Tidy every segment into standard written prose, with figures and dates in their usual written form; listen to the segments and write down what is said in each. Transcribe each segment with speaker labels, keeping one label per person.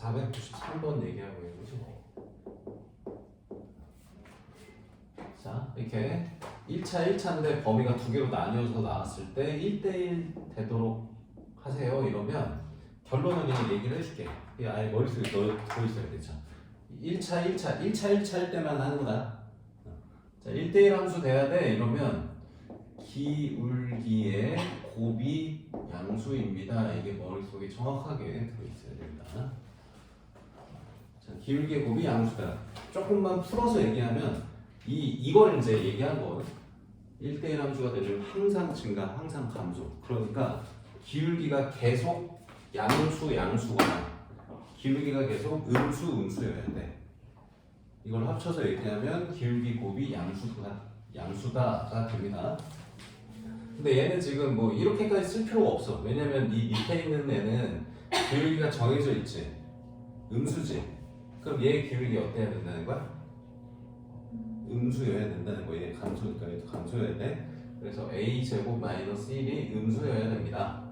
Speaker 1: 493번 얘기하고 있는 거죠. 자, 이렇게 1차인데 범위가 두 개로 나뉘어서 나왔을 때 1대1 되도록 하세요. 이러면 결론은 그냥 얘기를 해줄게. 이게 아예 머릿속에 들어있어야 되죠. 1차 할 때만 하는 거다. 자, 1대1 함수 돼야 돼. 이러면 기울기의 곱이 양수입니다. 이게 머릿속에 정확하게 들어있어야 된다. 자, 기울기의 곱이 양수다. 조금만 풀어서 얘기하면 이걸 이제 얘기한 건 1대1 함수가 되려면 항상 증가, 항상 감소. 그러니까 기울기가 계속 양수가 기울기가 계속 음수여야 돼. 이걸 합쳐서 얘기하면 기울기 곱이 양수다가 됩니다. 근데 얘는 지금 뭐 이렇게까지 쓸 필요가 없어. 왜냐면 이 밑에 있는 애는 기울기가 정해져 있지. 음수지. 그럼 얘의 기울기 어때야 된다는 거야? 음수여야 된다는 거야. 얘 감소니까 얘도 감소여야 돼. 그래서 a제곱 마이너스 1이 음수여야 됩니다.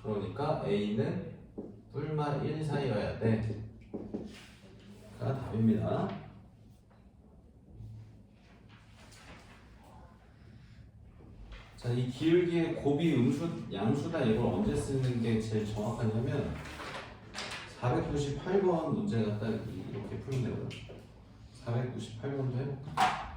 Speaker 1: 그러니까 a는 뿔마 1 사이여야 돼. 가 답입니다. 자, 이 기울기의 곱이 양수다 이걸 언제 쓰는 게 제일 정확하냐면 498번 문제가 딱 이렇게 풀면 되거든. 498번도 해볼까?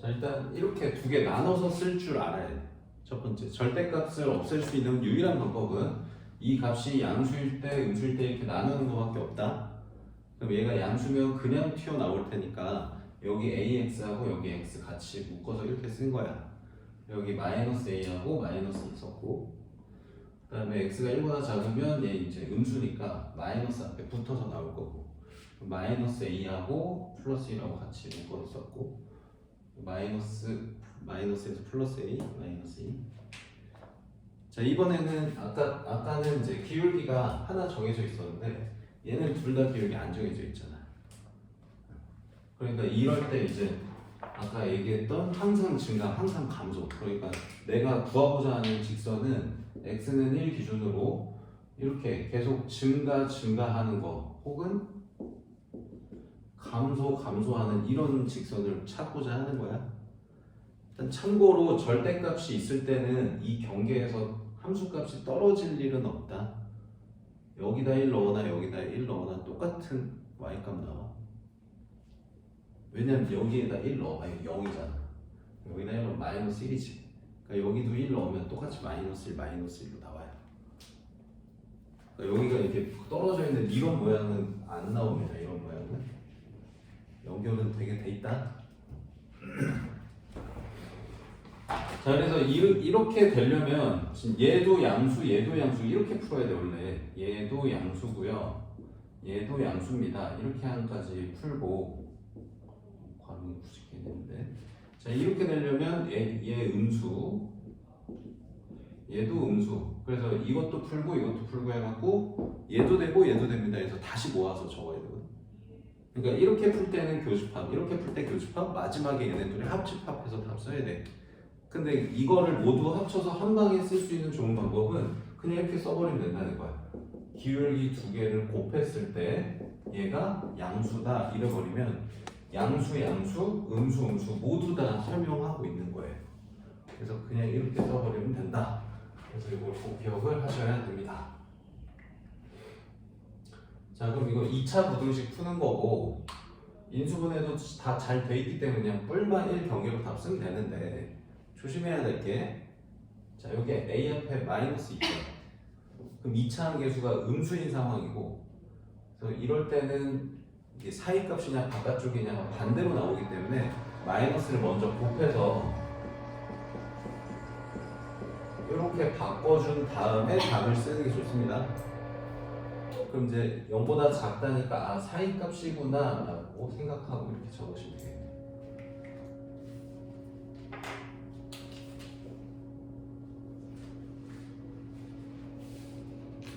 Speaker 1: 자, 일단 이렇게 두 개 나눠서 쓸 줄 알아야 돼. 첫 번째, 절대값을 없앨 수 있는 유일한 방법은 이 값이 양수일 때, 음수일 때 이렇게 나누는 것밖에 없다. 그럼 얘가 양수면 그냥 튀어나올 테니까 여기 ax하고 여기 x 같이 묶어서 이렇게 쓴 거야. 여기 마이너스 a하고 마이너스 있었고, 그 다음에 x가 1보다 작으면 얘 이제 음수니까 마이너스 앞에 붙어서 나올 거고, 마이너스 a하고 플러스 1하고 같이 묶어서 썼고, 마이너스에서 플러스 a, 마이너스 2. 자, 이번에는 아까는 이제 기울기가 하나 정해져 있었는데 얘는 둘 다 기울기 안 정해져 있잖아. 그러니까 이럴 때 이제 아까 얘기했던 항상 증가, 항상 감소. 그러니까 내가 구하고자 하는 직선은 x는 1 기준으로 이렇게 계속 증가하는 거 혹은 감소하는 이런 직선을 찾고자 하는 거야. 일단 참고로 절대값이 있을 때는 이 경계에서 함수값이 떨어질 일은 없다. 여기다 1 넣거나 여기다 1 넣거나 똑같은 y값 나와. 왜냐면 여기에다 1 넣어봐. 0이잖아. 여기다 1 넣으면 마이너스 1이지. 그러니까 여기도 1 넣으면 똑같이 마이너스 1, 마이너스 1로 나와요. 그러니까 여기가 이렇게 떨어져 있는 이런 모양은 안 나옵니다. 이런 모양은. 연결은 되게 돼 있다. 자, 그래서 이렇게 되려면 얘도 양수 이렇게 풀어야 돼. 원래 얘도 양수고요, 얘도 양수입니다. 이렇게 한까지 풀고 괄호는 부식했는데, 자, 이렇게 되려면 얘 음수, 얘도 음수. 그래서 이것도 풀고 해갖고 얘도 되고 얘도 됩니다. 그래서 다시 모아서 적어야 되거든. 그러니까 이렇게 풀 때는 교집합, 이렇게 풀 때 교집합, 마지막에 얘네 둘이 합집합해서 답 써야 돼. 근데 이거를 모두 합쳐서 한 방에 쓸 수 있는 좋은 방법은 그냥 이렇게 써버리면 된다는 거야. 기울기 두 개를 곱했을 때 얘가 양수다 이래버리면 양수, 음수 모두 다 설명하고 있는 거예요. 그래서 그냥 이렇게 써버리면 된다. 그래서 이걸 꼭 기억을 하셔야 됩니다. 자, 그럼 이거 2차 부등식 푸는 거고, 인수분해도 다 잘 돼 있기 때문에 그냥 뿔만 1 경계로 답 쓰면 되는데 조심해야 될 게 자 여기 a 앞에 마이너스 있죠. 그럼 2차 함계수가 음수인 상황이고 그래서 이럴 때는 이게 사이값이냐 바깥쪽이냐가 반대로 나오기 때문에 마이너스를 먼저 곱해서 이렇게 바꿔준 다음에 답을 쓰는 게 좋습니다. 그럼 이제 0보다 작다니까 아 사이값이구나 라고 생각하고 이렇게 적으시면 되겠네요.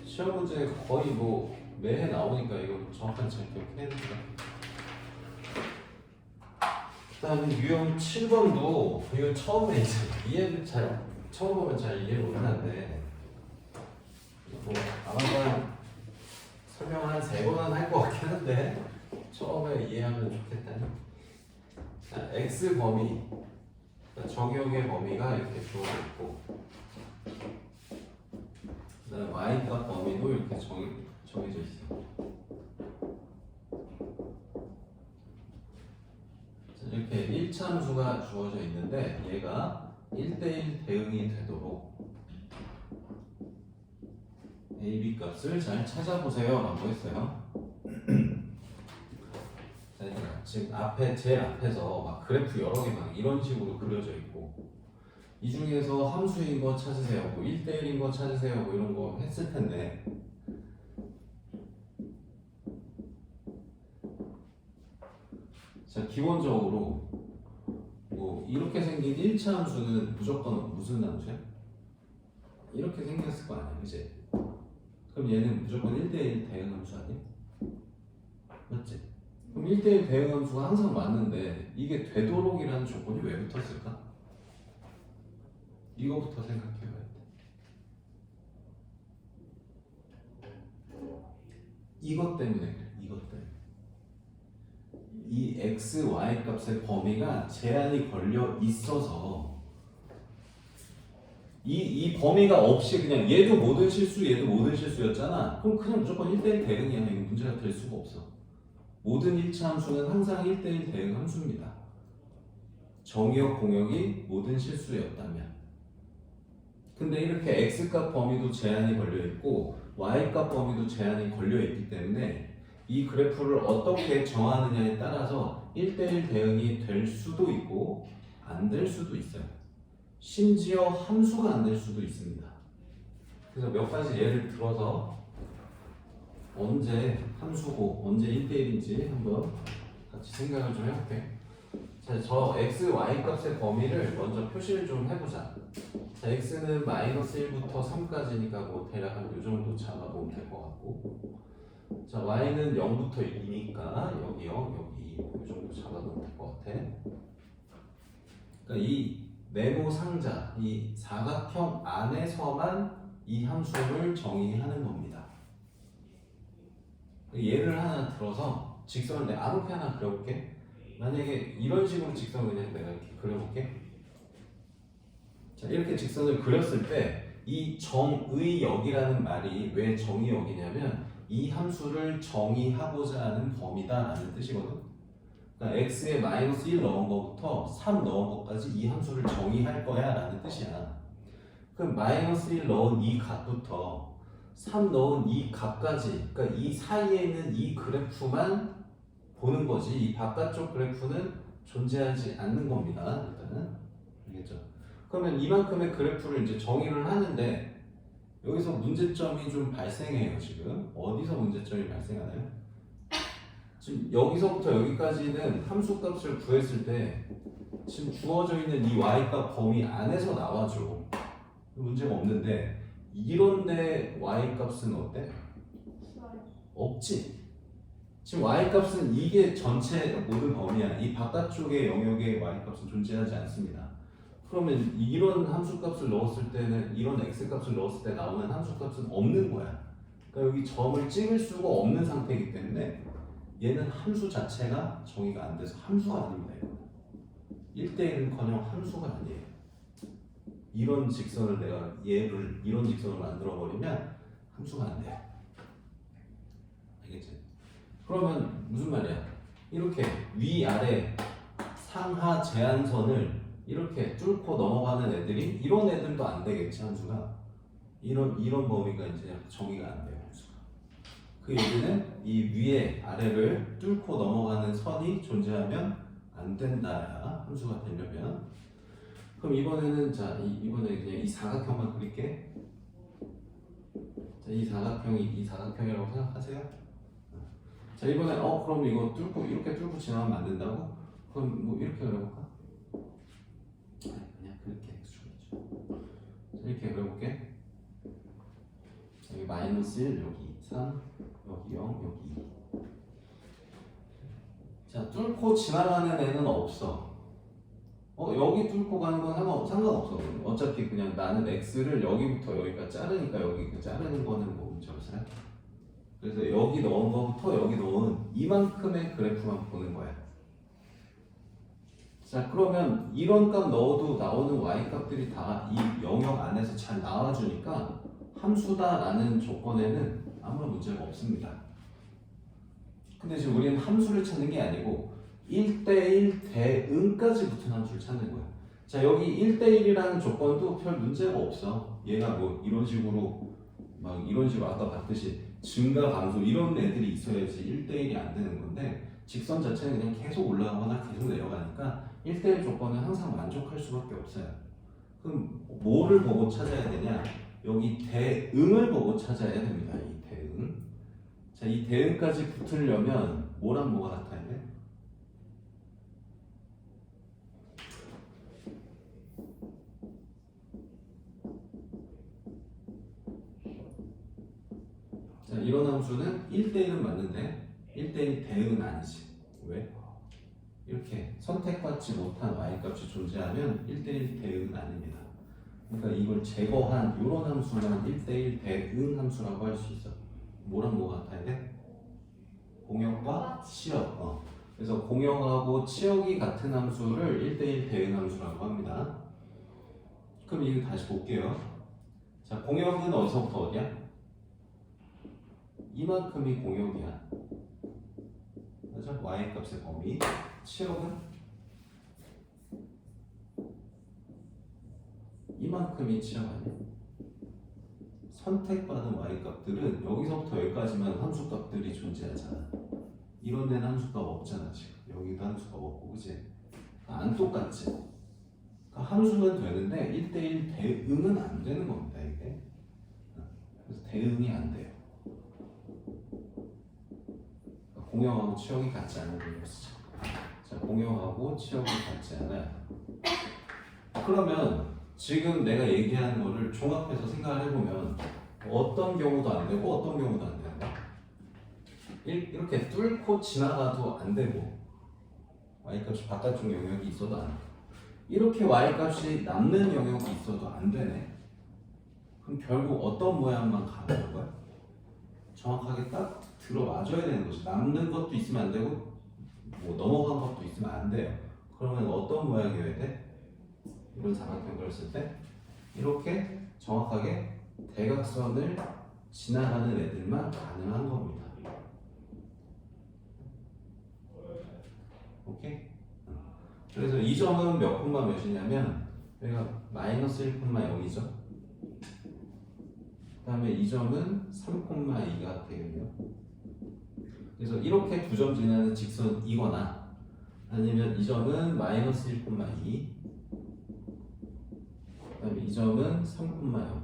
Speaker 1: 시험 문제 거의 뭐 매해 나오니까 이거 정확하게 잘 기억해야 됩니다. 그 다음에 유형 7번도 이거 처음에 이제 이해를 처음 보면 잘 이해를 못하는데 뭐 아마 설명을 한 3번은 할 것 같긴 한데 처음에 이해하면 좋겠다니. 자, x 범위 정역의 범위가 이렇게 주어져 있고 그다음에 y값 범위도 이렇게 정해져 있어. 자, 이렇게 1차 함수가 주어져 있는데 얘가 1대1 대응이 되도록 a, b 값을 잘 찾아보세요 라고 했어요. 자, 지금 제일 앞에서 막 그래프 여러 개 막 이런 식으로 그려져 있고 이 중에서 함수인 거 찾으세요, 뭐 1대1인 거 찾으세요, 뭐 이런 거 했을 텐데 자 기본적으로 뭐 이렇게 생긴 1차 함수는 무조건 무슨 함수야? 이렇게 생겼을 거 아니야, 그치? 그럼 얘는 무조건 1대1 대응 함수 아니야? 맞지? 그럼 1대1 대응 함수가 항상 맞는데 이게 되도록이라는 조건이 왜 붙었을까? 이거부터 생각해봐야 돼. 이것 때문에 그래. 이것 때문에. 이 x, y 값의 범위가 제한이 걸려 있어서 이 범위가 없이 그냥 얘도 모든 실수, 얘도 모든 실수였잖아. 그럼 그냥 무조건 1대1 대응이야. 이거 문제가 될 수가 없어. 모든 1차 함수는 항상 1대1 대응 함수입니다. 정의역 공역이 모든 실수였다면. 근데 이렇게 x값 범위도 제한이 걸려 있고 y값 범위도 제한이 걸려 있기 때문에 이 그래프를 어떻게 정하느냐에 따라서 1대1 대응이 될 수도 있고 안 될 수도 있어요. 심지어 함수가 안 될 수도 있습니다. 그래서 몇 가지 예를 들어서 언제 함수고 언제 1대1인지 한번 같이 생각을 좀 해볼게요. 자, 저 x, y 값의 범위를 먼저 표시를 좀 해보자. 자, x는 마이너스 1부터 3까지니까 뭐 대략 한 이 정도 잡아보면 될 것 같고 자, y는 0부터 2니까 여기 0, 여기 2, 이 정도 잡아보면 될 것 같아. 그러니까 이 네모 상자, 이 사각형 안에서만 이 함수를 정의하는 겁니다. 예를 하나 들어서 직선을 내가 아무렇게 하나 그려볼게. 만약에 이런 식으로 직선을 그냥 내가 이렇게 그려볼게. 자, 이렇게 직선을 그렸을 때 이 정의역이라는 말이 왜 정의역이냐면 이 함수를 정의하고자 하는 범위다라는 뜻이거든. 그러니까 x에 마이너스 1 넣은 거부터 3 넣은 것까지 이 함수를 정의할 거야 라는 뜻이야. 그럼 마이너스 1 넣은 이 값부터 3 넣은 이 값까지, 그러니까 이 사이에 있는 이 그래프만 보는 거지 이 바깥쪽 그래프는 존재하지 않는 겁니다. 일단은 알겠죠? 그러면 이만큼의 그래프를 이제 정의를 하는데 여기서 문제점이 좀 발생해요. 지금 어디서 문제점이 발생하나요? 지금 여기서부터 여기까지는 함수값을 구했을 때 지금 주어져 있는 이 y값 범위 안에서 나와줘. 문제가 없는데 이런데 y값은 어때? 없지. 지금 y값은 이게 전체 모든 범위야. 이 바깥쪽의 영역에 y값은 존재하지 않습니다. 그러면 이런 함수값을 넣었을 때는 이런 x값을 넣었을 때 나오는 함수값은 없는 거야. 그러니까 여기 점을 찍을 수가 없는 상태이기 때문에 얘는 함수 자체가 정의가 안 돼서 함수가 아닙니다. 1대1은커녕 함수가 아니에요. 이런 직선을 내가 얘를 이런 직선을 만들어 버리면 함수가 안 돼요. 알겠지? 그러면 무슨 말이야? 이렇게 위아래 상하 제한선을 이렇게 뚫고 넘어가는 애들이 이런 애들도 안 되겠지 함수가 이런 범위가 이제 정의가 안 돼요 함수가. 그 얘기는 이 위에 아래를 뚫고 넘어가는 선이 존재하면 안 된다야 함수가 되려면. 그럼 이번에는 이번에 그냥 이 사각형만 그릴게. 자, 이 사각형이라고 생각하세요. 자 이번에 그럼 이거 이렇게 뚫고 지나가면 안 된다고? 그럼 뭐 이렇게 그려볼까? 그냥 그렇게 x축이죠. 자 이렇게 그려볼게. 여기 -1 여기 3 여기 0 여기 2. 자 뚫고 지나가는 애는 없어. 여기 뚫고 가는 건 상관없어. 어차피 그냥 나는 x를 여기부터 여기까지 자르니까 여기 자르는 거는 뭐 문제 없어요. 그래서 여기 넣은 거부터 여기 넣은 이만큼의 그래프만 보는 거야. 자 그러면 이런 값 넣어도 나오는 y 값들이 다 이 영역 안에서 잘 나와주니까 함수다라는 조건에는 아무런 문제가 없습니다. 근데 지금 우리는 함수를 찾는 게 아니고 1대1 대응까지 붙은 함수를 찾는 거야. 자 여기 1대1이라는 조건도 별 문제가 없어. 얘가 뭐 이런 식으로 아까 봤듯이 증가 감소 이런 애들이 있어야지 1대1이 안 되는 건데 직선 자체는 그냥 계속 올라가거나 계속 내려가니까 1대1 조건은 항상 만족할 수밖에 없어요. 그럼 뭐를 보고 찾아야 되냐? 여기 대응을 보고 찾아야 됩니다. 이 대응. 자, 이 대응까지 붙으려면 뭐랑 뭐가 같아야 돼? 자, 이런 함수는 1대1은 맞는데 1대1 대응은 아니지. 왜? 이렇게 선택받지 못한 y값이 존재하면 1대1 대응은 아닙니다. 그러니까 이걸 제거한 이런 함수만 1대1 대응 함수라고 할 수 있어. 뭐랑 뭐가 같아야 돼? 공역과 치역. 그래서 공역하고 치역이 같은 함수를 1대1 대응 함수라고 합니다. 그럼 이거 다시 볼게요. 자, 공역은 어디서부터 어디야? 이만큼이 공역이야. 맞아? y값의 범위. 치역은 이만큼이 치역 아니야? 선택받은 y값들은 여기서부터 여기까지만 함수값들이 존재하잖아. 이런 데는 함수값 없잖아 지금. 여기도 함수값 없고 그치? 안 똑같지? 그러니까 함수는 되는데 1대1 대응은 안 되는 겁니다 이게. 그래서 대응이 안 돼요. 공역하고 치역이 같지 않은 거였어. 자, 공역하고 치역이 같지 않아요. 그러면 지금 내가 얘기하는 거를 종합해서 생각을 해보면 어떤 경우도 안 되고 어떤 경우도 안 되는 거야? 이렇게 뚫고 지나가도 안 되고 y값이 바깥쪽 영역이 있어도 안 돼. 이렇게 y값이 남는 영역이 있어도 안 되네. 그럼 결국 어떤 모양만 가는 거야? 정확하게 딱 들어맞아야 되는 거지. 남는 것도 있으면 안 되고 뭐 넘어간 것도 있으면 안 돼요. 그러면 어떤 모양이어야 돼? 이런 사각형 그렸을 때 이렇게 정확하게 대각선을 지나가는 애들만 가능한 겁니다. 오케이? 그래서 이 점은 몇 콤마 몇이냐면 여기가 -1,0이죠. 그 다음에 이 점은 3,2가 되겠네요. 그래서 이렇게 두 점 지나는 직선이거나 아니면 이 점은 -1,2 그 다음에 이 점은 3,0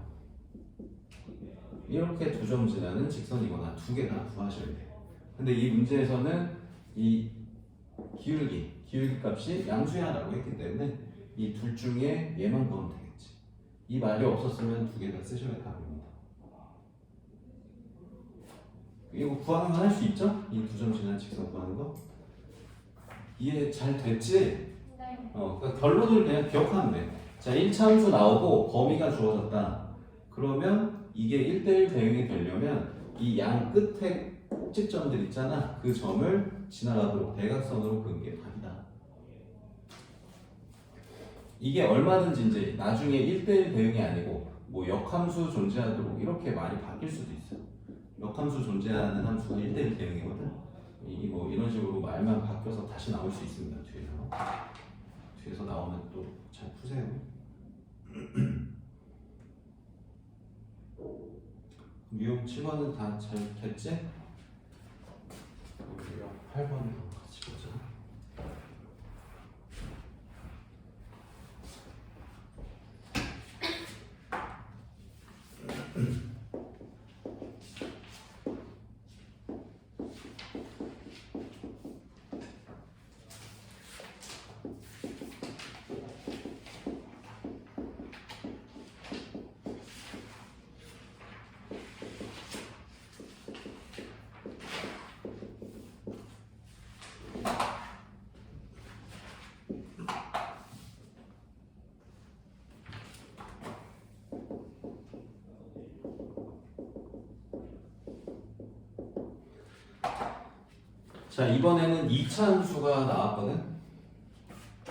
Speaker 1: 이렇게 두 점 지나는 직선이거나 두 개 다 구하셔야 돼요. 근데 이 문제에서는 이 기울기 값이 양수야라고 했기 때문에 이 둘 중에 얘만 구하면 되겠지. 이 말이 없었으면 두 개 다 쓰셔야 답입니다. 이거 구하는 건 할 수 있죠? 이 두 점 지나는 직선 구하는 거 이해 잘 됐지?
Speaker 2: 네.
Speaker 1: 그러니까 결론을 그냥 기억하면 돼. 자, 1차 함수 나오고 범위가 주어졌다. 그러면 이게 1대1 대응이 되려면 이 양 끝에 꼭지점들 있잖아. 그 점을 지나가도록 대각선으로 그은 게 답이다. 이게 얼마든지 이제 나중에 1대1 대응이 아니고 뭐 역함수 존재하도록 이렇게 말이 바뀔 수도 있어. 역함수 존재하는 함수가 1대1 대응이거든. 뭐 이런 식으로 말만 바뀌어서 다시 나올 수 있습니다. 뒤에서 나오면 또 잘 푸세요. 유형 7번은 다 잘 됐지? 우리 8번도 같이 보자. 자, 이번에는 2차 함수가 나왔거든.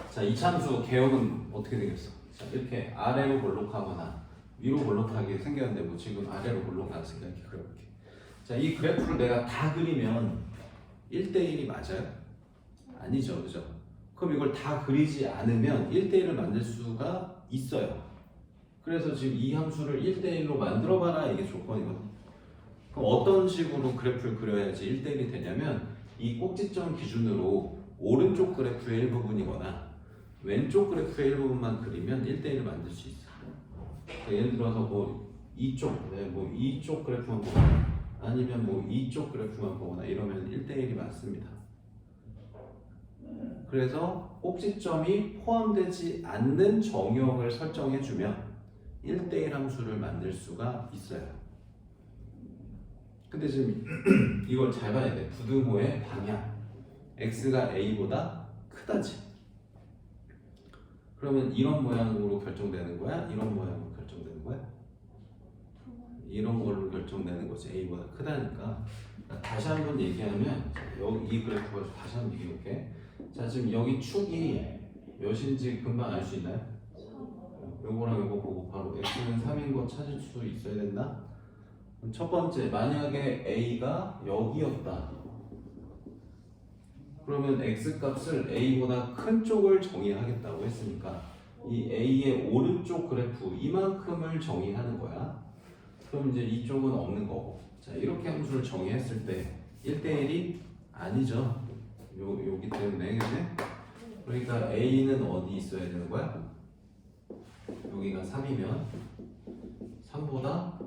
Speaker 1: 자, 2차 함수 개혁은 어떻게 되겠어? 자, 이렇게 아래로 볼록하거나 위로 볼록하게 생겼는데 뭐 지금 아래로 볼록하니까 이렇게 그려볼게. 자, 이 그래프를 내가 다 그리면 1대1이 맞아요? 아니죠, 그죠? 그럼 이걸 다 그리지 않으면 1대1을 만들 수가 있어요. 그래서 지금 이 함수를 1대1로 만들어봐라 이게 조건이거든. 그럼 어떤 식으로 그래프를 그려야지 1대1이 되냐면 이 꼭지점 기준으로 오른쪽 그래프의 일부분이거나 왼쪽 그래프의 일부분만 그리면 1대1을 만들 수 있어. 그러니까 예를 들어서 뭐 이쪽 그래프만 보거나 아니면 뭐 이쪽 그래프만 보거나 이러면 1대1이 맞습니다. 그래서 꼭지점이 포함되지 않는 정의역을 설정해주면 1대1 함수를 만들 수가 있어요. 근데 지금 이걸 잘 봐야 돼. 부등호의 방향. x가 a보다 크다지. 그러면 이런 모양으로 결정되는 거야? 이런 모양으로 결정되는 거야? 이런 걸로 결정되는 거지. a보다 크다니까. 다시 한번 얘기하면 여기 이 그래프가 다시 한번 얘기해볼게. 자, 지금 여기 축이 몇인지 금방 알 수 있나요? 요거랑 요거 보고 바로 x는 3인 거 찾을 수 있어야 된다? 첫 번째, 만약에 a가 여기였다. 그러면 x 값을 a보다 큰 쪽을 정의하겠다고 했으니까 이 a의 오른쪽 그래프 이만큼을 정의하는 거야. 그럼 이제 이쪽은 없는 거고. 자, 이렇게 함수를 정의했을 때 1대1이 아니죠. 여기 때문에, 그지? 그러니까 a는 어디 있어야 되는 거야? 여기가 3이면 3보다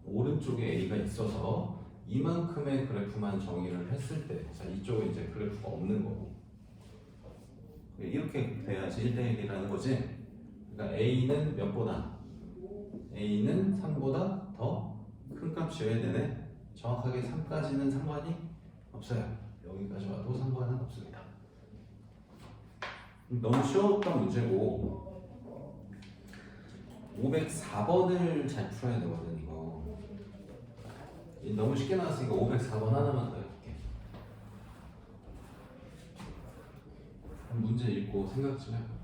Speaker 1: 오른쪽에 a가 있어서 이만큼의 그래프만 정의를 했을 때, 자, 이쪽은 이제 그래프가 없는 거고. 이렇게 돼야지 1대1이라는 거지. 그러니까 a는 몇보다? a는 3보다 더 큰 값이어야 되네. 정확하게 3까지는 상관이 없어요. 여기까지 와도 상관은 없습니다. 너무 쉬웠던 문제고 504번을 잘 풀어야 되거든. 이거 너무 쉽게 나왔으니까 504번 하나만 더 해볼게. 문제 읽고 생각 좀 해봐.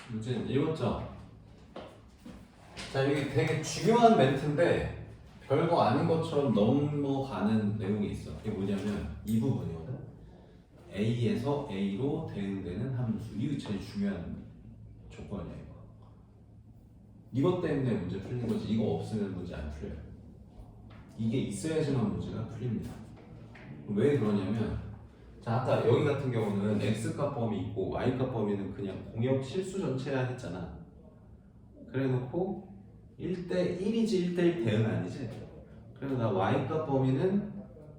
Speaker 1: 문제 읽었죠? 자, 이게 되게 중요한 멘트인데 별거 아닌 것처럼 넘어가는 내용이 있어. 이게 뭐냐면 이 부분이거든. A에서 A로 대응되는 함수. 이게 제일 중요한 조건이야. 이것 때문에 문제 풀린 거지. 이거 없으면 문제 안 풀려요. 이게 있어야지만 문제가 풀립니다. 왜 그러냐면, 자, 아까 여기 같은 경우는 x값 범위 있고 y값 범위는 그냥 공역 실수 전체야 했잖아. 그래 놓고 1대1이지 1대1 대응 아니지? 그래서 나 y값 범위는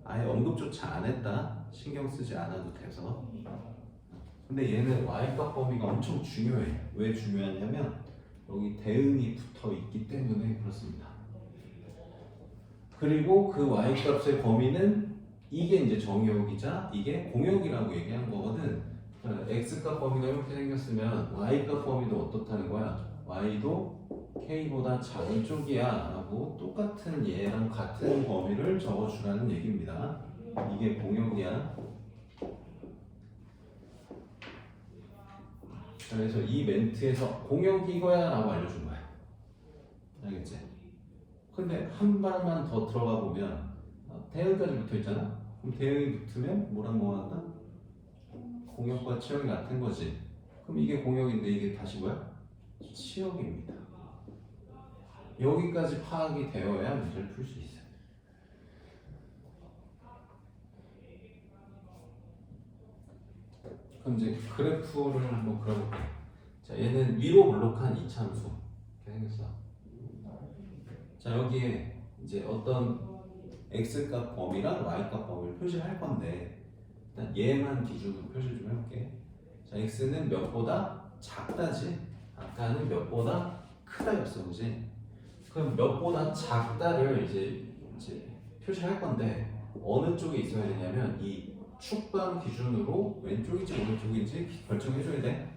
Speaker 1: 아예 언급조차 안 했다. 신경 쓰지 않아도 돼서. 근데 얘는 y값 범위가 엄청 중요해. 왜 중요하냐면 여기 대응이 붙어 있기 때문에 그렇습니다. 그리고 그 y값의 범위는 이게 이제 정의역이자 이게 공역이라고 얘기한 거거든. x값 범위가 이렇게 생겼으면 y값 범위도 어떻다는 거야? y도 k보다 작은 쪽이야 라고 똑같은 얘랑 같은 범위를 적어주라는 얘기입니다. 이게 공역이야. 그래서 이 멘트에서 공역이 이거야 라고 알려준 거야. 알겠지? 근데 한 발만 더 들어가 보면 대응까지 붙어 있잖아? 그럼 대응이 붙으면 뭐랑 뭐 한다? 공역과 치역이 같은 거지. 그럼 이게 공역인데 이게 다시 뭐야? 치역입니다. 여기까지 파악이 되어야 문제를 풀 수 있어요. 그럼 이제 그래프를 한번 그려볼게요. 자, 얘는 위로 블록한 이차함수 이렇게 생겼어. 자, 여기에 이제 어떤 x값 범위랑 y값 범위를 표시할 건데 일단 얘만 기준으로 표시 좀 해볼게. 자, x는 몇보다 작다지? 아까는 몇보다 크다였어, 그지? 그럼 몇보다 작다를 이제 표시할 건데 어느 쪽에 있어야 되냐면 이 축방 기준으로 왼쪽인지 오른쪽인지 결정해줘야 돼.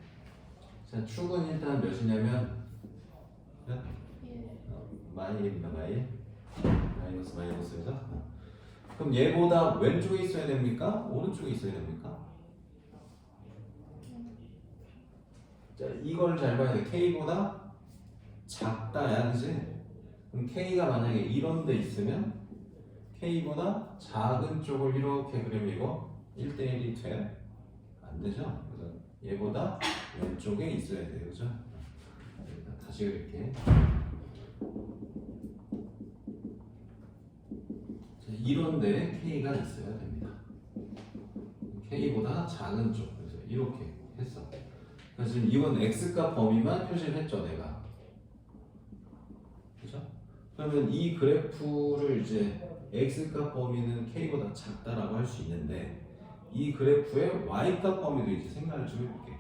Speaker 1: 자, 축은 일단 몇이냐면 마일입니다. 마이너스에서 그럼 얘보다 왼쪽에 있어야 됩니까? 오른쪽에 있어야 됩니까? 자, 이걸 잘 봐야 돼. K보다 작다야, 그지? 그럼 K가 만약에 이런 데 있으면 K보다 작은 쪽을 이렇게 그리면 이거 1대1이 돼? 안 되죠? 그래서 얘보다 왼쪽에 있어야 돼요, 그죠? 다시 그릴게. 이런데 K가 있어야 됩니다. K보다 작은 쪽. 그래서 이렇게 했어. 그래서 지금 이건 X값 범위만 표시를 했죠, 내가. 그죠? 그러면 이 그래프를 이제 X값 범위는 K보다 작다라고 할 수 있는데 이 그래프의 Y값 범위도 이제 생각을 좀 해볼게.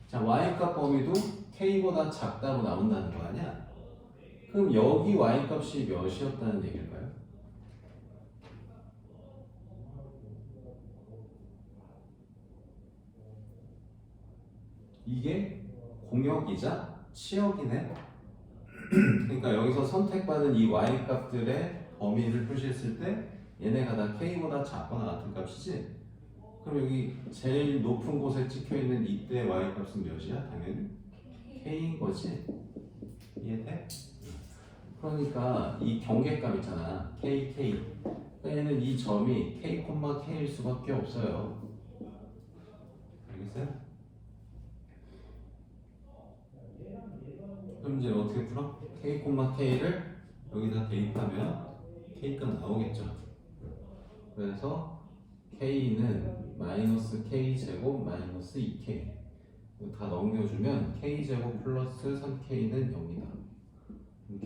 Speaker 1: 자, Y값 범위도 K보다 작다고 나온다는 거 아니야? 그럼 여기 Y값이 몇이었다는 얘기일까요? 이게 공역이자 치역이네. 그러니까 여기서 선택받은 이 y값들의 범위를 표시했을 때 얘네가 다 k보다 작거나 같은 값이지. 그럼 여기 제일 높은 곳에 찍혀있는 이때 y값은 몇이야? 당연히 k인 거지. 이해돼? 그러니까 이 경계값 있잖아. k. 얘는 이 점이 k, k일 수밖에 없어요. 알겠어요? 그럼 이제 어떻게 풀어? k, k를 여기다 대입하면 k값 나오겠죠. 그래서 k는 마이너스 k제곱 마이너스 2k 다 넘겨주면 k제곱 플러스 3k는 0이다.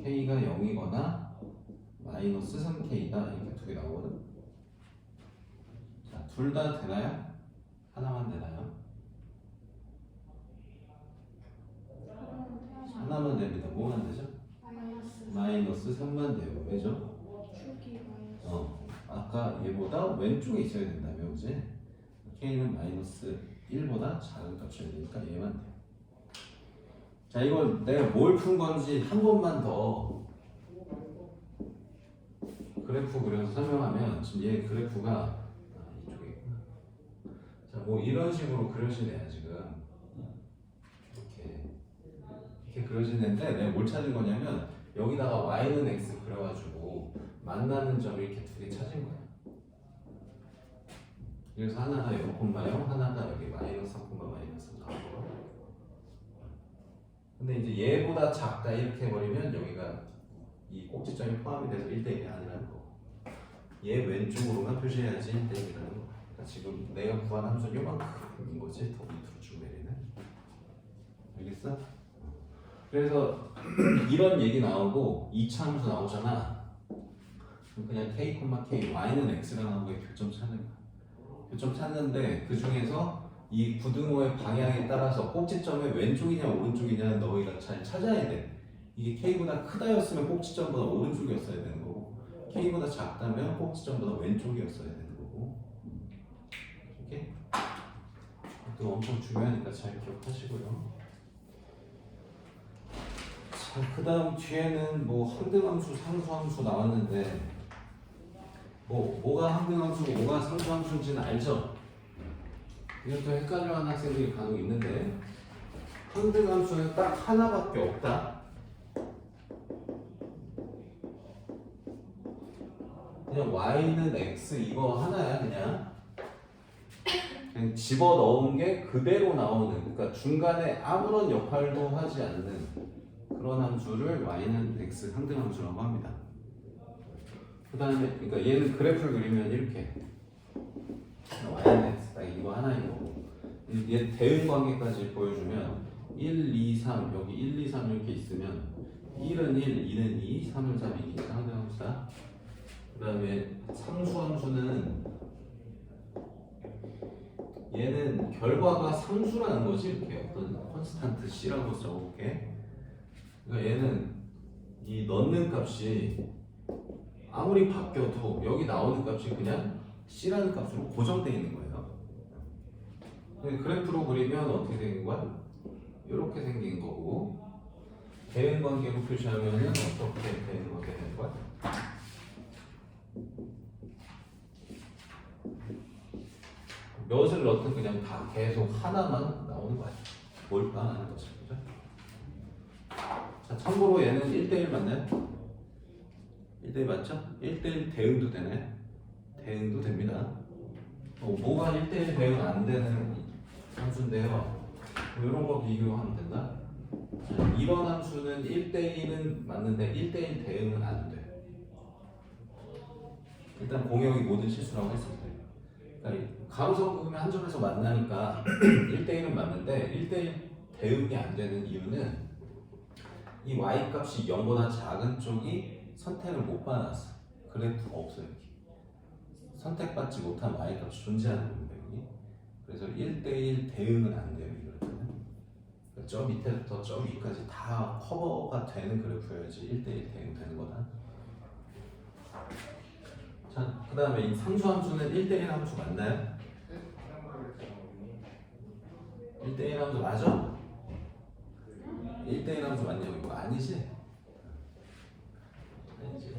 Speaker 1: k가 0이거나 마이너스 3k다. 이렇게 두 개 나오거든. 자, 둘 다 되나요? 하나만 되나요? 하나만 됩니다. 뭐만 되죠? 마이너스 3만 돼요. 왜죠? 아까 얘보다 왼쪽에 있어야 된다며, 그지? k는 마이너스 1보다 작은 값이어야 되니까 얘만 돼요. 자, 이걸 내가 뭘 푼 건지 한 번만 더 그래프 그려서 설명하면 지금 얘 그래프가 이쪽에 있구나. 자, 뭐 이런 식으로 그려지네요, 지금. 이렇게 그려지는데 내가 뭘 찾은 거냐면 여기다가 y는 x 그려가지고 만나는 점을 이렇게 두 개 찾은 거야. 그래서 하나가 0,0 하나가 여기 마이너스 3, 마이너스 3 나온 거. 근데 이제 얘보다 작다 이렇게 해버리면 여기가 이 꼭지점이 포함이 돼서 1대1이 아니라는 거. 얘 왼쪽으로만 표시해야지 1대1이라는 거. 그러니까 지금 내가 구한 함수는 요만큼인 거지. 더 밑으로 쭉 내리는. 알겠어? 그래서 이런 얘기 나오고 2차 함수 나오잖아. 그냥 k, k, y는 x랑 하고의 교점 찾는 거야. 교점 찾는데 그 중에서 이 구등호의 방향에 따라서 꼭지점의 왼쪽이냐 오른쪽이냐 너희가 잘 찾아야 돼. 이게 k보다 크다였으면 꼭지점보다 오른쪽이었어야 되는 거고, k보다 작다면 꼭지점보다 왼쪽이었어야 되는 거고. 오케이? 또 엄청 중요하니까 잘 기억하시고요. 자, 그 다음 뒤에는 뭐 항등함수, 상수함수 나왔는데 뭐가 항등함수고 뭐가 상수함수인지는 알죠? 이것도 헷갈려하는 학생들이 간혹 있는데, 항등함수는 딱 하나밖에 없다. 그냥 y는 x 이거 하나야. 그냥 집어넣은 게 그대로 나오는, 그러니까 중간에 아무런 역할도 하지 않는 그런 함수를 y는 x 항등함수라고 합니다. 그 다음에 그러니까 얘는 그래프를 그리면 이렇게 y는 x 딱 이거 하나인 거고, 얘 대응 관계까지 보여주면 1, 2, 3 여기 1, 2, 3 이렇게 있으면 1은 1, 2는 2, 3은 3 이게 항등함수다. 그 다음에 상수함수는 얘는 결과가 상수라는 거지. 이렇게 어떤 컨스탄트 c라고 써볼게. 그러니까 얘는 이 넣는 값이 아무리 바뀌어도 여기 나오는 값이 그냥 c라는 값으로 고정되어 있는 거예요. 그래프로 그리면 어떻게 생긴 거야? 이렇게 생긴 거고, 대응 관계로 표시하면 어떻게 대응 관계 되는 거야? 몇을 넣든 그냥 다 계속 하나만 나오는 거야. 뭘까 하는 거죠. 그죠? 자, 참고로 얘는 1대1 맞나요? 1대1 맞죠? 1대1 대응도 되나요? 대응도 됩니다. 뭐가 1대1 대응 안 되는 함수인데요. 이런 거 비교하면 된다. 자, 이런 함수는 1대1은 맞는데 1대1 대응은 안 돼. 일단 공역이 모든 실수라고 했을 때. 그러니까 가로선 그으면 한 점에서 만나니까 1대1은 맞는데 1대1 대응이 안 되는 이유는 이 y 값이 0보다 작은 쪽이 선택을 못 받았어. 그래프가 없어요. 여기. 선택받지 못한 y 값이 존재하는 겁니다. 여기. 그래서 1대1 대응은 안 돼요. 이 그래프는. 저 밑에부터 저 위까지 다 커버가 되는 그래프여야지 1대1 대응 되는 거다. 자, 그 다음에 이 상수함수는 1대1 함수 맞나요? 1대1 함수 맞아? 1대1 함수 맞냐고. 이거 아니지? 아니지.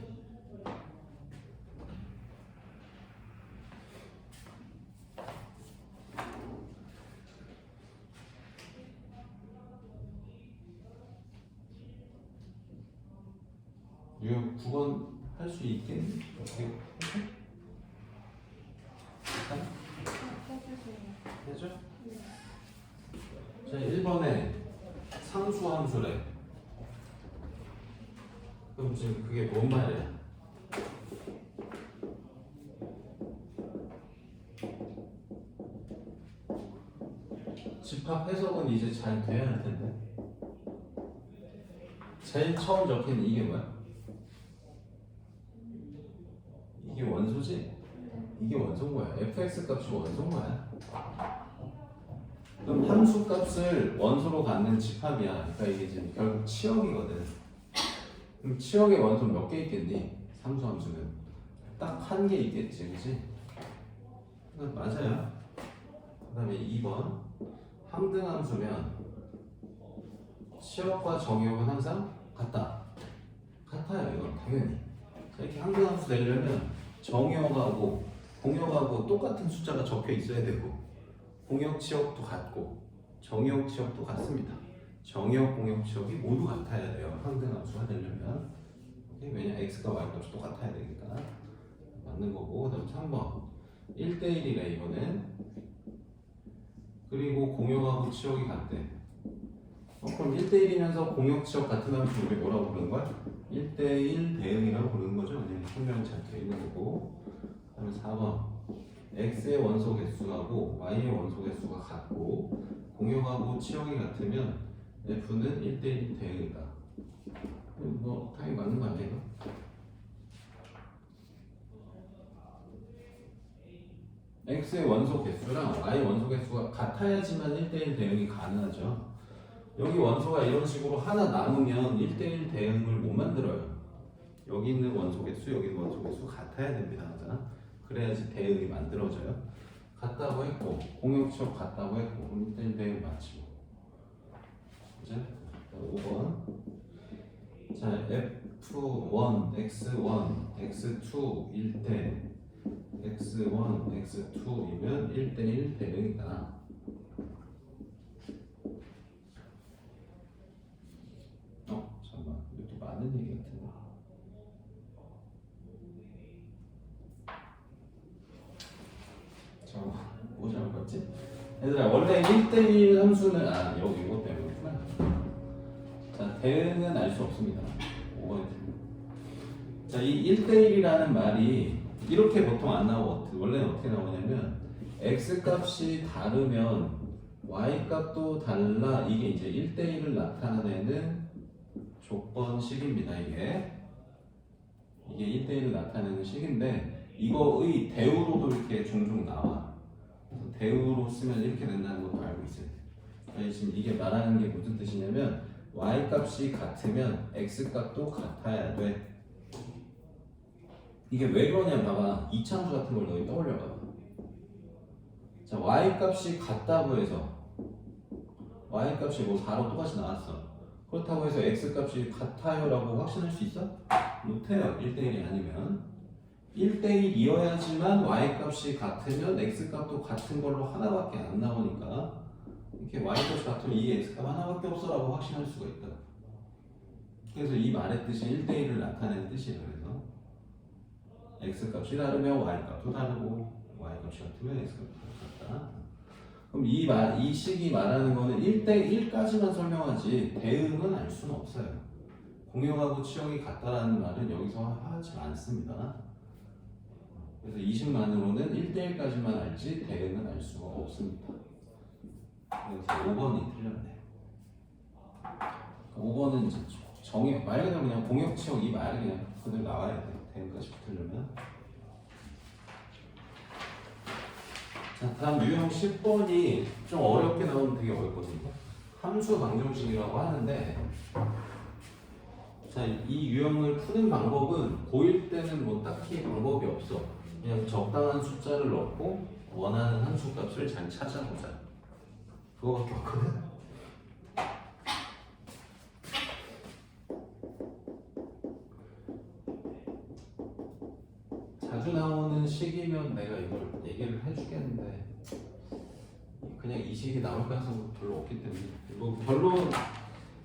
Speaker 1: 이거 9번 할 수 있겠니? 어떻게 해? 해줘? 자, 1번에 상수함수래. 그럼 지금 그게 뭔 말이야? 집합 해석은 이제 잘 돼야 할 텐데. 제일 처음 적힌 이게 뭐야? 이게 원소지? 이게 원소인 거야. fx 값이 원소인 거야. 그럼 함수 값을 원소로 갖는 집합이야. 그러니까 이게 지금 결국 치역이거든. 그럼 치역의 원소 몇 개 있겠니? 상수 함수는 딱 한 개 있겠지, 그렇지? 맞아요. 그다음에 2번 항등함수면 치역과 정역은 항상 같다. 같아요, 이건 당연히. 자, 이렇게 항등함수 되려면 정역하고 공역하고 똑같은 숫자가 적혀 있어야 되고, 공역 치역도 같고 정역 치역도 같습니다. 정역, 공역 치역이 모두 같아야 돼요. 항등함수가 되려면. 왜냐 x가 y 값이 똑같아야 되니까 맞는 거고. 그다음 3번 1대1이래 이거는. 그리고 공역하고 치역이 같대. 그럼 1대1이면서 공역 치역 같은 함수 우리 뭐라고 부르는 거야? 1대1 대응이라고 부르는 거죠. 왜냐면 설명이 잘 되어 있는 거고. 그다음에 4번 x의 원소 개수하고 y의 원소 개수가 같고 공역하고 치역이 같으면 f는 1대1 대응이다. 뭐 당연히 맞는 거 아니에요? x의 원소 개수랑 y 원소 개수가 같아야지만 1대1 대응이 가능하죠. 여기 원소가 이런 식으로 하나 남으면 1대1 대응을 못 만들어요. 여기 있는 원소 개수, 여기 있는 원소 개수 같아야 됩니다. 항상. 그래야지 대응이 만들어져요. 같다고 했고, 공역치역 같다고 했고, 그럼 1대1 대응 맞죠. 그죠? 5번. 자, F1, X1, X2, 1대 X1, X2이면 1대1 대응이다. 잠깐만. 이것도 많은 얘기 같은데. 뭐 잘못했지? 얘들아, 원래 1대1 함수는, 여기 이거 때문이구나. 자, 대응은 알 수 없습니다. 5번에. 자, 이 1대1이라는 말이 이렇게 보통 안 나오고, 원래는 어떻게 나오냐면, x 값이 다르면 y 값도 달라. 이게 이제 1대1을 나타내는 조건식입니다, 이게 1대1을 나타내는 식인데, 이거의 대우로도 이렇게 종종 나와. 대우로 쓰면 이렇게 된다는 것도 알고 있어요. 지금 이게 말하는 게 무슨 뜻이냐면, y 값이 같으면 x 값도 같아야 돼. 이게 왜 그러냐, 봐봐. 이차함수 같은 걸 너희 떠올려봐. 자, y 값이 같다고 해서 y 값이 뭐 4로 똑같이 나왔어. 그렇다고 해서 x 값이 같아요 라고 확신할 수 있어? 못해요. 1대1이 아니면. 1대1이어야지만 y 값이 같으면 x 값도 같은 걸로 하나밖에 안 나오니까, 이렇게 y 값이 같으면 이 x 값 하나밖에 없어 라고 확신할 수가 있다. 그래서 이 말의 뜻이 1대1을 나타내는 뜻이에요. 그래서 x 값이 다르면 y 값도 다르고, y 값이 같으면 x 값도 같다. 그럼 이 식이 말하는 거는 1대1까지만 설명하지 대응은 알 수는 없어요. 공역하고 치역이 같다라는 말은 여기서 하지 않습니다. 그래서 이 식만으로는 1대1까지만 알지 대응은 알 수가 없습니다. 그래서 5번이 틀렸네. 5번은 이제 말 그대로 그냥 공역 치역 이 말이 그냥 그대로 나와야 돼. 대응까지 붙으려면. 자, 다음 유형 10번이 좀 어렵게 나오면 되게 어렵거든요. 함수 방정식이라고 하는데, 자, 이 유형을 푸는 방법은 고1 때는 뭐 딱히 방법이 없어. 그냥 적당한 숫자를 넣고 원하는 함수 값을 잘 찾아보자. 그거밖에 없거든. 자주 나오는 식이면 내가 이걸 얘기를 해주겠는데, 그냥 이 식이 나올 가능성은 별로 없기 때문에, 뭐 별로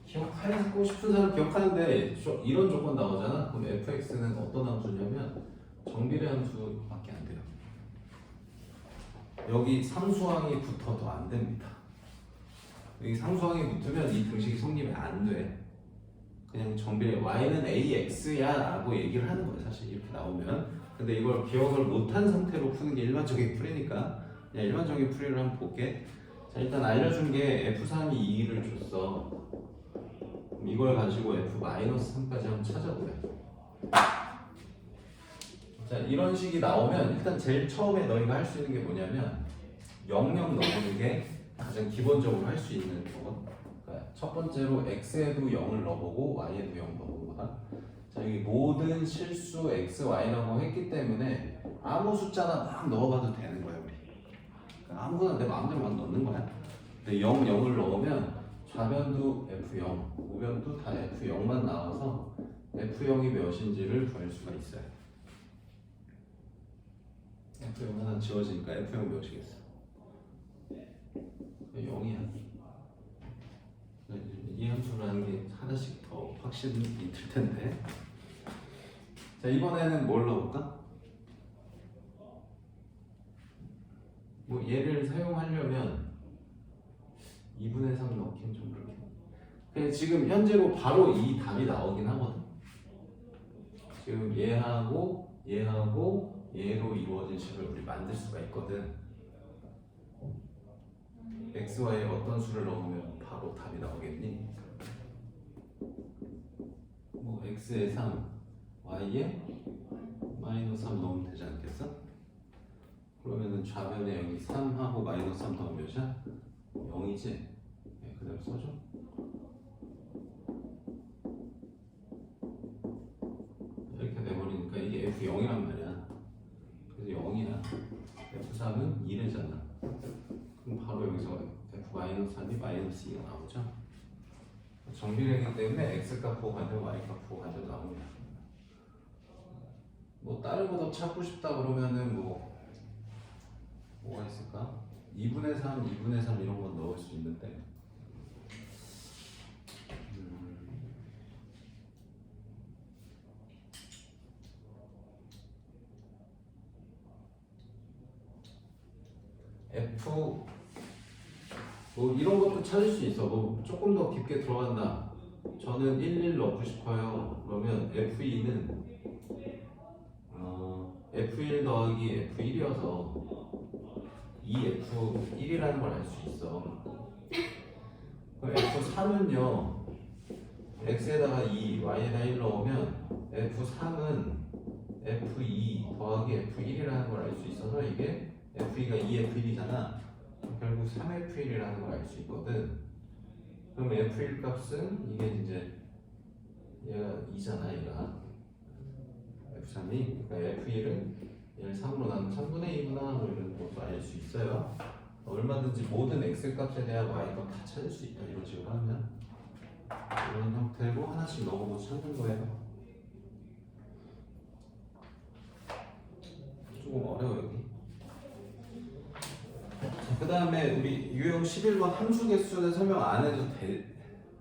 Speaker 1: 기억하고 싶은 사람 기억하는데, 이런 조건 나오잖아. 그럼 fx는 어떤 함수냐면 정비례 함수밖에 안 돼요. 여기 상수항이 붙어도 안 됩니다. 여기 상수항이 붙으면 이 등식이 성립이 안 돼. 그냥 정비례 y는 ax야 라고 얘기를 하는 거예요. 사실 이렇게 나오면. 근데 이걸 기억을 못한 상태로 푸는 게 일반적인 풀이니까 그냥 일반적인 풀이를 한번 볼게. 자, 일단 알려준 게 f3이 2를 줬어. 그럼 이걸 가지고 f-3까지 한번 찾아보래. 자, 이런 식이 나오면 일단 제일 처음에 너희가 할 수 있는 게 뭐냐면 00 넣는 게 가장 기본적으로 할 수 있는 거. 그러니까 첫 번째로 x에도 0을 넣어보고 y에도 0 넣어보는 거다. 자, 여기 모든 실수 x, y라고 했기 때문에 아무 숫자나 막 넣어봐도 되는 거야, 우리. 그러니까 아무거나 내 마음대로 막 넣는 거야. 근데 0, 0을 넣으면 좌변도 f0, 우변도 다 f0만 나와서 f0이 몇인지를 구할 수가 있어요. f0 하나 지워지니까 f0 몇이겠어? 0이야. 이 함수라는 게 하나씩 더 확실히 들 텐데. 자, 이번에는 뭘 넣어볼까? 뭐 얘를 사용하려면 2분의 3 넣긴 좀 그렇게. 그냥 지금 현재로 바로 이 답이 나오긴 하거든. 지금 얘하고 얘로 이루어진 식을 우리 만들 수가 있거든. x, y에 어떤 수를 넣으면 바로 답이 나오겠니? 뭐 x에 3, y에 마이너스 3 넣으면 되지 않겠어? 그러면은 그러면 좌변에 여기 3하고 마이너스 3 더하면 몇이야? 0이지? 네, 그대로 써줘. 이렇게 돼버리니까 이게 F0이란 말이야. 그래서 0이야. F3은 2래잖아. 그럼 바로 여기서 F-3이 마이너스 2가 나오죠. 정비례이기 때문에 X값 보고 가도 Y값 보고 가도 나옵니다. 뭐 다른 거 더 찾고 싶다 그러면은 뭐가 있을까? 2분의 3, 2분의 3 이런 건 넣을 수 있는데 F 뭐 이런 것도 찾을 수 있어. 뭐 조금 더 깊게 들어간다. 저는 11 넣고 싶어요. 그러면 F2는 F1 더하기 F1이어서 2F1이라는 걸 알 수 있어. 그럼 F3은요 X에다가 2, Y에다 1 넣으면 F3은 F2 더하기 F1이라는 걸 알 수 있어서 이게 F2가 2F1이잖아. 결국 3F1이라는 걸 알 수 있거든. 그럼 F1 값은 이게 이제 얘가 2잖아. 얘가 F3이 그러니까 F1은 얘를 3으로 나누면 3분의 2구나 뭐 이런 것도 알 수 있어요. 얼마든지 모든 X 값에 대한 Y 값 다 찾을 수 있다. 이런 식으로 하면 이런 형태로 하나씩 넣어보고 찾는 거예요. 조금 어려워 여기. 그 다음에 우리 유형 11번 함수 개수는 설명 안 해도 돼.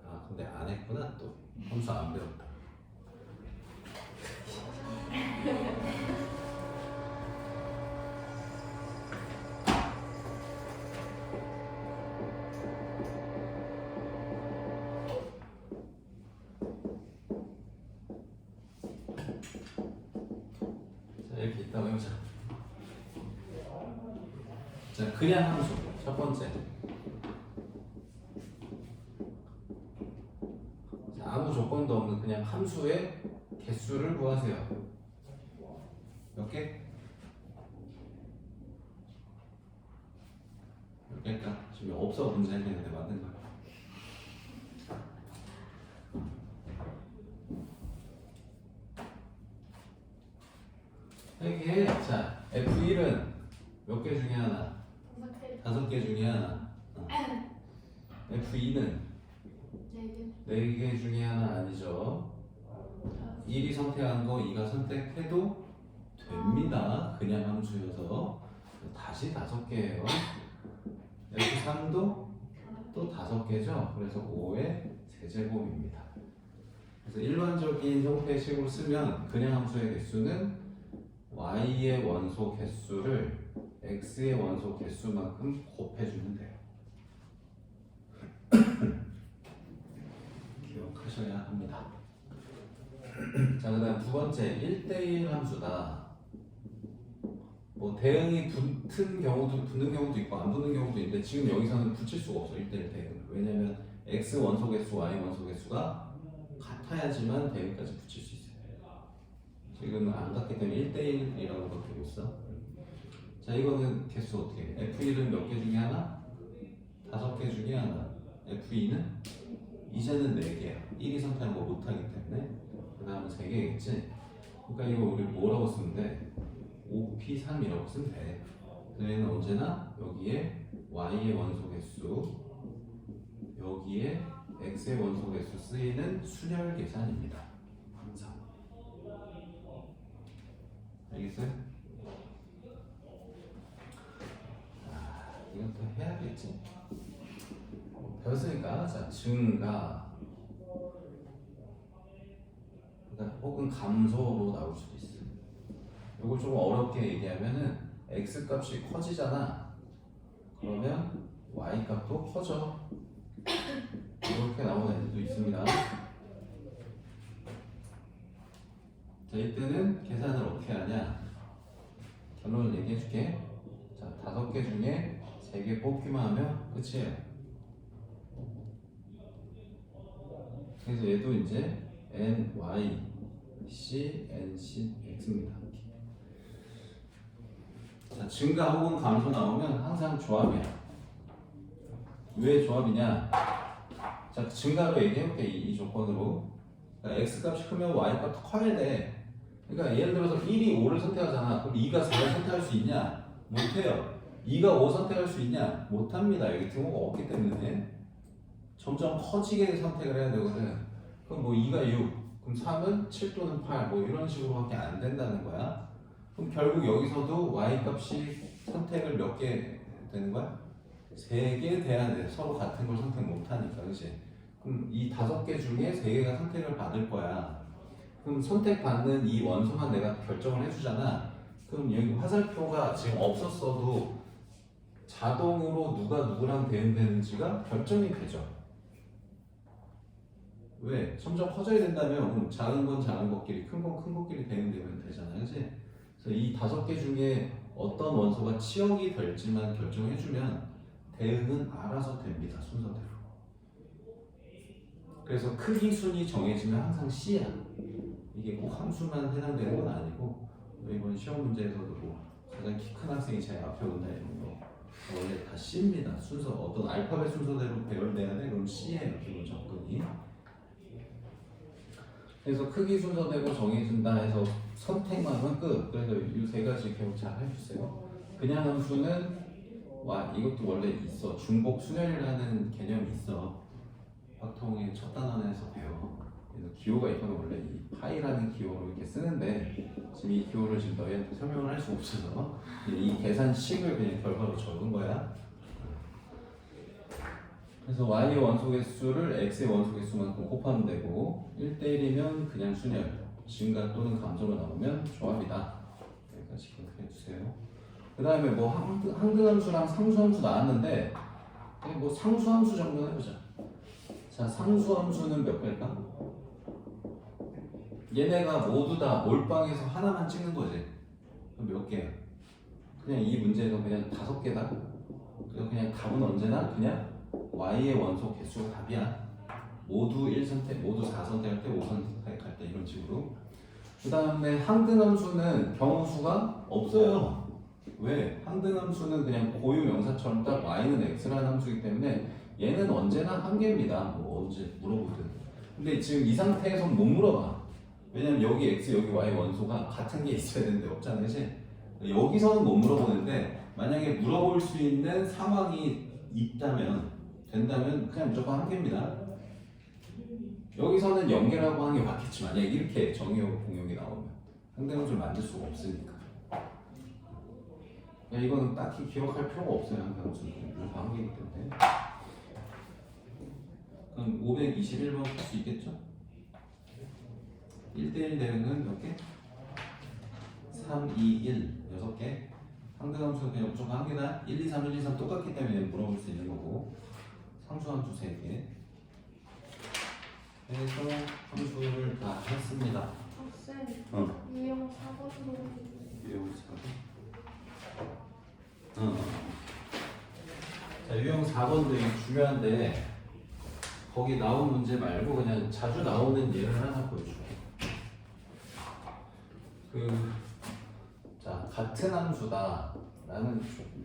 Speaker 1: 아 근데 안 했구나. 또 함수 안 배웠다. 자 이렇게 있다고 해보자. 자 그냥 함수 첫 번째. 자, 아무 조건도 없는 그냥 함수의 개수를 구하세요. 몇 개? 몇 개일까? 지금 없어 문제 해결했는데 만든 거야. 이렇게 자 F1은 몇 개 중에 하나? 5개 중에 하나. F2는 4개 중에 하나 아니죠. 1이 선택한 거 2가 선택해도 됩니다. 그냥 함수여서 다시 5개예요. F3도 또 5개죠. 그래서 5의 세제곱입니다. 그래서 일반적인 형태의 식으로 쓰면 그냥 함수의 개수는 y의 원소 개수를 x의 원소 개수만큼 곱해주면 돼요. 기억하셔야 합니다. 자, 그 다음 두 번째 1대1 함수다. 뭐 대응이 붙는 경우도 있고 안 붙는 경우도 있는데 지금 여기서는 붙일 수가 없어. 1대1 대응을. 왜냐면 x 원소 개수, y 원소 개수가 같아야지만 대응까지 붙일 수 있어요. 지금 안 같기 때문에 1대1이라고 밖에 못 써. 자, 이거는 개수 어떻게 해? F1은 몇 개 중에 하나? 5개 중에 하나. F2는 이제는 4개야. 1이 선택한 거 못하기 때문에. 그 다음은 3개겠지? 그러니까 이거 우리 뭐라고 쓰면 돼? 5P3이라고 쓰면 돼. 그래서 언제나 여기에 Y의 원소 개수, 여기에 X의 원소 개수 쓰이는 순열 계산입니다. 항상. 알겠어요? 이건 또 해야겠지. 배웠으니까 자 증가 그러니까 혹은 감소로 나올 수도 있어. 이걸 좀 어렵게 얘기하면은 x 값이 커지잖아. 그러면 y 값도 커져. 이렇게 나오는 애들도 있습니다. 자 이때는 계산을 어떻게 하냐? 결론을 얘기해줄게. 자 5개 중에 3개 뽑기만 하면 끝이에요. 그래서 얘도 이제 n, y, c, n, c, x입니다. 자, 증가 혹은 감소 나오면 항상 조합이야. 왜 조합이냐? 자, 증가로 얘기해볼게. 이 조건으로. 그러니까 x값이 크면 y값도 커야 돼. 그러니까 예를 들어서 1이 5를 선택하잖아. 그럼 2가 4를 선택할 수 있냐? 못해요. 2가 5 선택할 수 있냐? 못합니다. 여기 등호가 없기 때문에 점점 커지게 선택을 해야 되거든. 그럼 뭐 2가 6, 그럼 3은 7 또는 8, 뭐 이런 식으로밖에 안 된다는 거야. 그럼 결국 여기서도 y값이 선택을 몇 개 되는 거야? 3개 돼야 돼. 서로 같은 걸 선택 못하니까, 그치? 그럼 이 5개 중에 3개가 선택을 받을 거야. 그럼 선택받는 이 원소만 내가 결정을 해주잖아. 그럼 여기 화살표가 지금 없었어도 자동으로 누가 누구랑 대응되는지가 결정이 되죠. 왜? 점점 커져야 된다면 그럼 작은 건 작은 것끼리, 큰 건 큰 것끼리 대응되면 되잖아, 그치? 그래서 이 5개 중에 어떤 원소가 치역이 될지만 결정해주면 대응은 알아서 됩니다, 순서대로. 그래서 크기 순이 정해지면 항상 C야. 이게 꼭 함수만 해당되는 건 아니고 이번 시험 문제에서도 뭐 가장 키 큰 학생이 제일 앞에 온다 이런 거 원래 다 C입니다. 순서 어떤 알파벳 순서대로 배열돼야 돼. 그럼 C예요, 기본 접근이. 그래서 크기 순서대로 정해준다 해서 선택만 하면 끝. 그래서 이 3가지 기억 잘 해주세요. 그냥 함수는 와 이것도 원래 있어. 중복 순열이라는 개념이 있어. 확통의 첫 단원에서 배워. 그래서 기호가 있거든. 원래 이 파이라는 기호로 이렇게 쓰는데 지금 이 기호를 지금 너희한테 설명을 할 수 없어서 이 계산식을 그냥 결과로 적은 거야. 그래서 y의 원소 개수를 x의 원소 개수만큼 곱하면 되고 1대1이면 그냥 순열, 증가 또는 감소가 나오면 조합이다. 여기까지 기억해 주세요. 그 다음에 뭐 항등함수랑 상수함수 나왔는데 뭐 상수함수 정도 해보자. 자, 상수함수는 몇 개일까? 얘네가 모두 다 몰빵해서 하나만 찍는 거지. 그럼 몇 개야? 그냥 이 문제에서 그냥 5개다. 그래서 그냥 답은 언제나 그냥 y의 원소 개수가 답이야. 모두 1선택, 모두 4선택할 때, 5선택할 때 이런 식으로. 그 다음에 항등함수는 경우수가 없어요. 왜? 항등함수는 그냥 고유 명사처럼 딱 y는 x라는 함수이기 때문에 얘는 언제나 한 개입니다. 뭐 언제 물어보든. 근데 지금 이 상태에서 못 물어봐. 왜냐면 여기 x, 여기 y 원소가 같은 게 있어야 되는데 없잖아, 그치? 여기서는 못 물어보는데 만약에 물어볼 수 있는 상황이 된다면 그냥 무조건 한 개입니다. 여기서는 연계라고 하는 게 맞겠지. 만약에 이렇게 정의역 공역이 나오면 항등함수를 만들 수가 없으니까. 이거는 딱히 기억할 필요가 없어요. 항등함수는 무조건 한 개이기 때문에. 그럼 521번 풀 수 있겠죠? 1대1 대응은 몇 개? 3, 2, 1 6개. 항등함수는 그냥 무조건 한 개다. 1, 2, 3, 1, 2, 3 똑같기 때문에 물어볼 수 있는 거고 상수함수 3개 해서 함수를 다 했습니다.
Speaker 2: 쌤, 유형 4번으로
Speaker 1: 유형 4번? 자, 유형 4번도 되게 중요한데 거기 나온 문제 말고 그냥 자주 나오는 예를 하나 보여줄게. 자, 같은 함수다 라는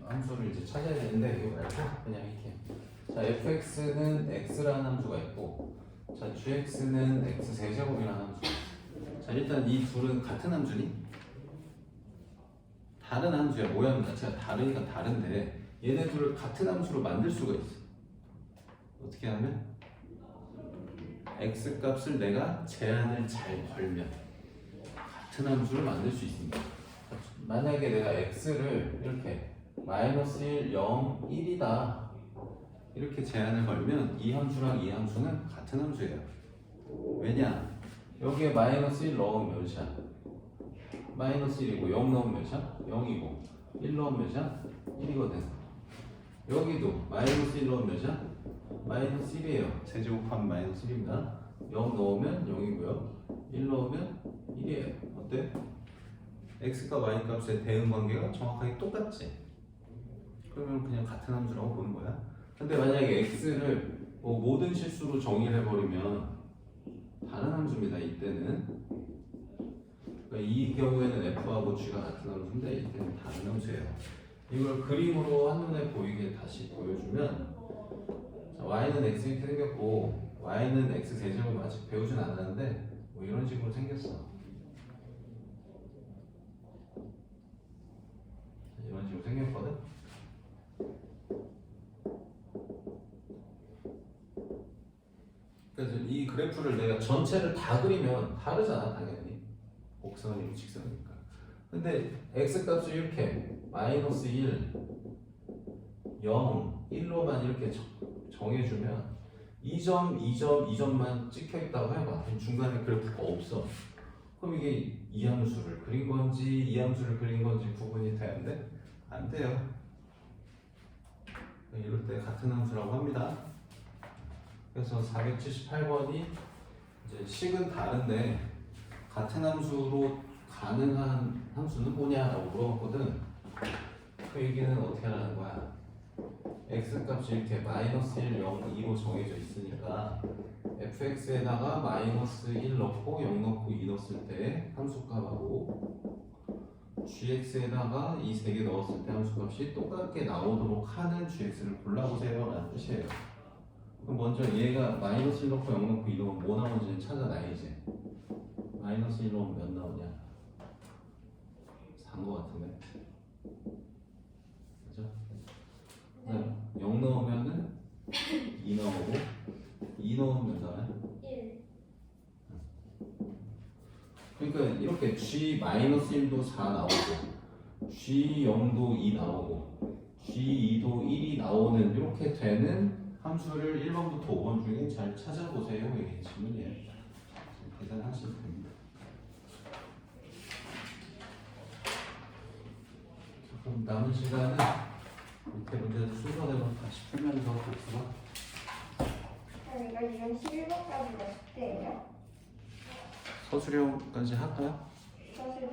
Speaker 1: 함수를 이제 찾아야 되는데 이거 말고 그냥 이렇게. 자, fx는 x라는 함수가 있고 자, gx는 x 세제곱이라는 함수. 자, 일단 이 둘은 같은 함수니? 다른 함수야. 모양 자체가 다르니까 다른데 얘네 둘을 같은 함수로 만들 수가 있어. 어떻게 하면? x 값을 내가 제한을 잘 걸면 같은 함수를 만들 수 있습니다. 만약에 내가 x를 이렇게 마이너스 1, 0, 1이다 이렇게 제한을 걸면 이 함수랑 이 함수는 같은 함수예요. 왜냐? 여기에 마이너스 1 넣으면 몇이야? 마이너스 1이고 0 넣으면 몇이야? 0이고 1 넣으면 몇이야? 1이거든. 여기도 마이너스 1 넣으면 몇이야? 마이너스 1이에요. 세제곱하면 마이너스 1입니다. 0 넣으면 0이고요. 1 넣으면 1이에요. 어때? x과 y 값의 대응 관계가 정확하게 똑같지? 그러면 그냥 같은 함수라고 보는 거야. 근데 만약에 x를 뭐 모든 실수로 정의를 해버리면 다른 함수입니다. 이때는 그러니까 이 경우에는 f하고 g가 같은 함수인데 이때는 다른 함수예요. 이걸 그림으로 한눈에 보이게 다시 보여주면 자, y는 x 이렇게 생겼고 y는 x 세제곱 아직 배우진 않았는데 뭐 이런 식으로 생겼어. 이런 식으로 생겼거든. 그래서 이 그래프를 내가 전체를 다 그리면 다르잖아 당연히 곡선이고 직선이니까. 근데 x 값을 이렇게 마이너스 1, 0, 1로만 이렇게 정해주면 2점, 2점, 2점만 찍혀 있다고 해봐. 그럼 중간에 그래프가 없어. 그럼 이게 이 함수를 그린 건지 이 함수를 그린 건지 구분이 되는데 안 돼요. 이럴 때 같은 함수라고 합니다. 그래서 478번이 이제 식은 다른데 같은 함수로 가능한 함수는 뭐냐라고 물어봤거든. 그 얘기는 어떻게 하라는 거야? x 값이 이렇게 마이너스 1, 0, 2로 정해져 있으니까 fx에다가 마이너스 1 넣고 0 넣고 2 넣었을 때 함수값하고 gx에다가 이 세 개 넣었을 때 함수값이 똑같게 나오도록 하는 gx를 골라보세요 라는 뜻이에요. 그럼 먼저 얘가 마이너스 1 넣고 0 넣고 2 넣으면 뭐 나오는지 찾아놔야지. 마이너스 1 넣으면 몇 나오냐? 4인 것 같은데 그죠? 0 넣으면은 2 나오고 2 넣으면 몇 나와요?
Speaker 2: 1.
Speaker 1: 그러니까 이렇게 g-1도 4 나오고 g0도 2 나오고 g2도 1이 나오는 이렇게 되는 함수를 1번부터 5번 중에 잘 찾아보세요. 이게 질문이에요. 계산하시면 됩니다. 그럼 남은 시간은 밑에 문제 순서대로 다시 풀면서 복습하.
Speaker 2: 그럼 이거 지금 11번까지 몇 대예요?
Speaker 1: 서술형까지 할까요?